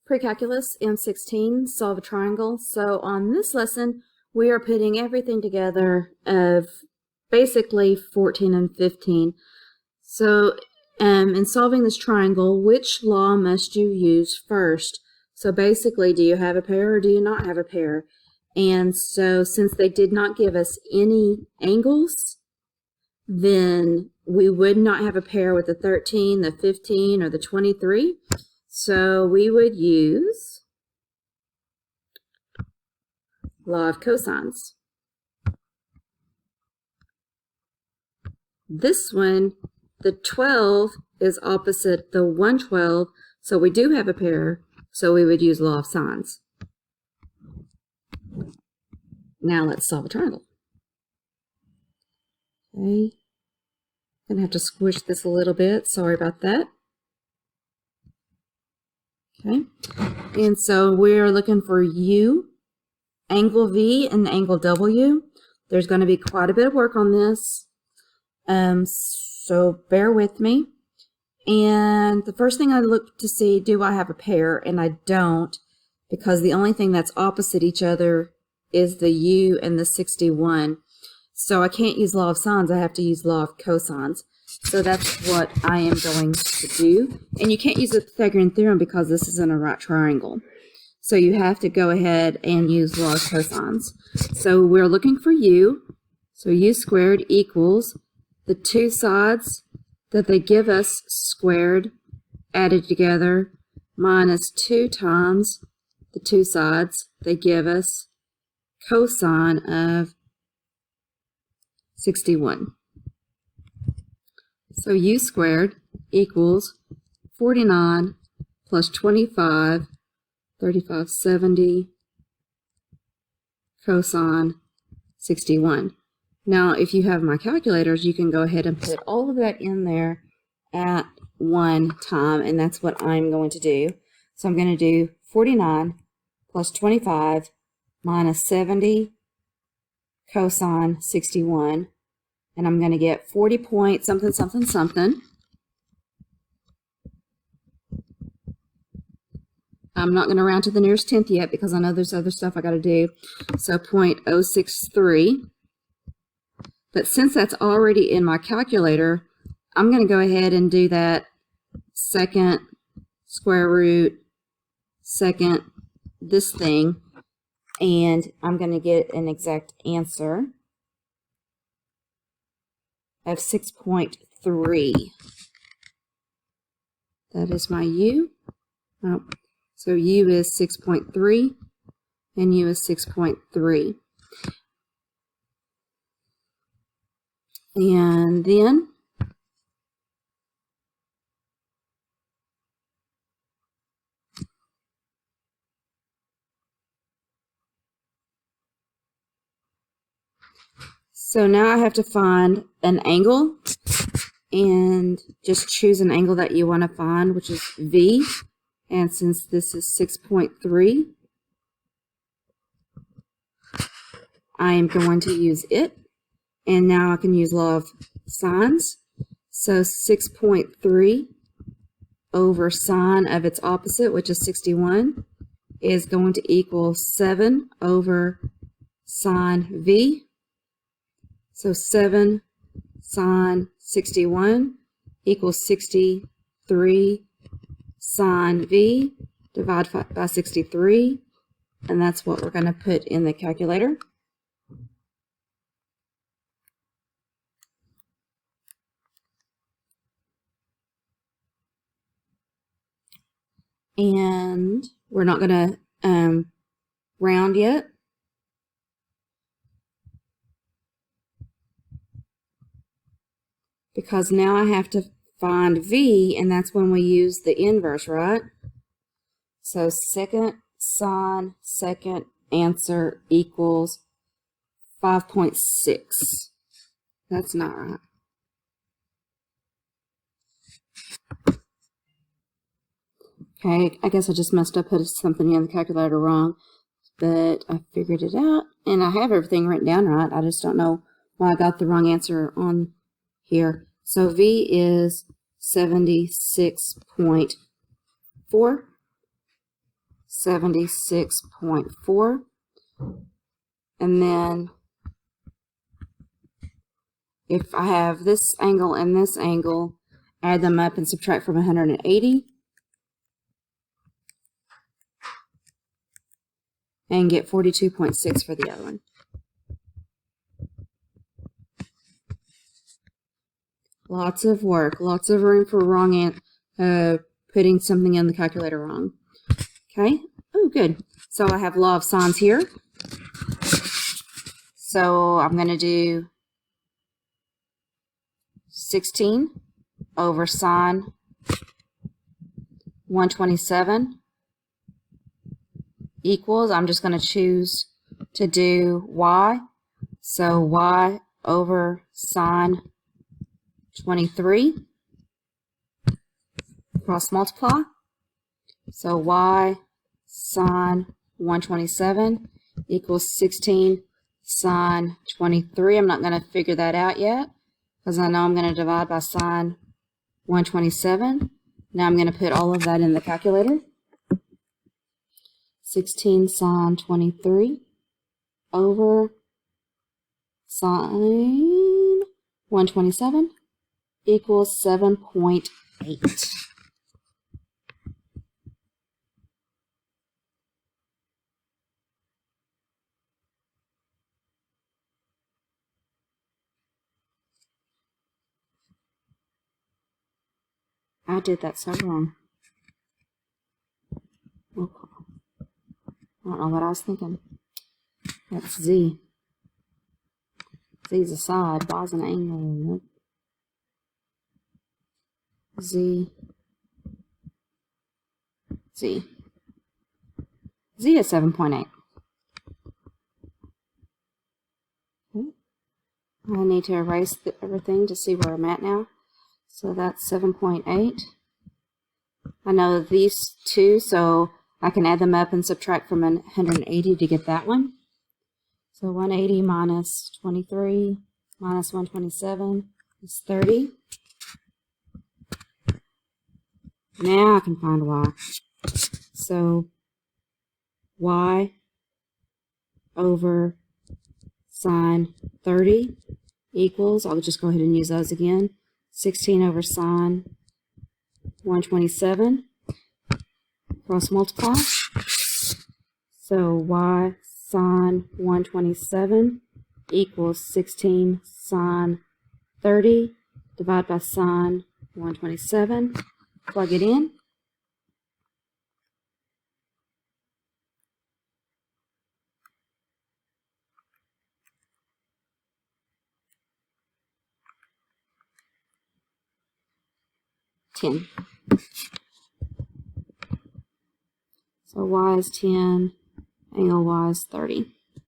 Pre-calculus M16 Solve a Triangle. So on this lesson, we are putting everything together of basically 14 and 15. So in solving this triangle, which law must you use first? So basically, do you have a pair or do you not have a pair? And so since they did not give us any angles, then we would not have a pair with the 13, the 15, or the 23. So we would use law of cosines. This one, the 12 is opposite the 112, so we do have a pair, so we would use law of sines. Now let's solve a triangle. Okay, I'm gonna have to squish this a little bit, sorry about that. Okay, and so we're looking for U, angle V, and angle W. There's going to be quite a bit of work on this, so bear with me. And the first thing I look to see, do I have a pair? And I don't, because the only thing that's opposite each other is the U and the 61. So I can't use law of sines, I have to use law of cosines. So that's what I am going to do. And you can't use the Pythagorean theorem because this isn't a right triangle. So you have to go ahead and use law of cosines. So we're looking for U. So U squared equals the two sides that they give us squared added together minus 2 times the two sides they give us cosine of 61. So U squared equals 49 plus 25, 3570 cosine 61. Now, if you have my calculators, you can go ahead and put all of that in there at one time, and that's what I'm going to do. So I'm going to do 49 plus 25 minus 70 cosine 61. And I'm going to get 40 point something, something, something. I'm not going to round to the nearest tenth yet because I know there's other stuff I got to do. So 0.063. But since that's already in my calculator, I'm going to go ahead and do that second square root, second this thing, and I'm going to get an exact answer of 6.3. That is my U. Oh, so U is 6.3 and U is 6.3. And then so now I have to find an angle and just choose an angle that you want to find, which is V. And since this is 6.3, I am going to use it. And now I can use law of sines. So 6.3 over sine of its opposite, which is 61, is going to equal 7 over sine V. So 7 sine 61 equals 63 sine V divided by 63. And that's what we're going to put in the calculator. And we're not going to round yet. Because now I have to find V, and that's when we use the inverse, right? So second sine, second answer equals 5.6. That's not right. Okay, I guess I just messed up, put something in the calculator wrong, but I figured it out, and I have everything written down right. I just don't know why I got the wrong answer on here. So V is 76.4. 76.4. And then if I have this angle and this angle, add them up and subtract from 180 and get 42.6 for the other one. Lots of work, lots of room for putting something in the calculator wrong. Okay, oh good. So I have law of sines here. So I'm going to do 16 over sine 127 equals, I'm just going to choose to do y. So y over sine 23, cross multiply. So y sine 127 equals 16 sine 23. I'm not going to figure that out yet because I know I'm going to divide by sine 127. Now I'm going to put all of that in the calculator. 16 sine 23 over sine 127 equals 7.8. I did that so wrong. Oh, I don't know what I was thinking. That's Z. Z's a side, Y's an angle. Z. Z. Z is 7.8. Okay. I need to erase everything to see where I'm at now. So that's 7.8. I know these two, so I can add them up and subtract from 180 to get that one. So 180 minus 23 minus 127 is 30. Now I can find y. So y over sine 30 equals, I'll just go ahead and use those again, 16 over sine 127, cross multiply. So y sine 127 equals 16 sine 30, divide by sine 127, plug it in. So y is 10, angle y is 30.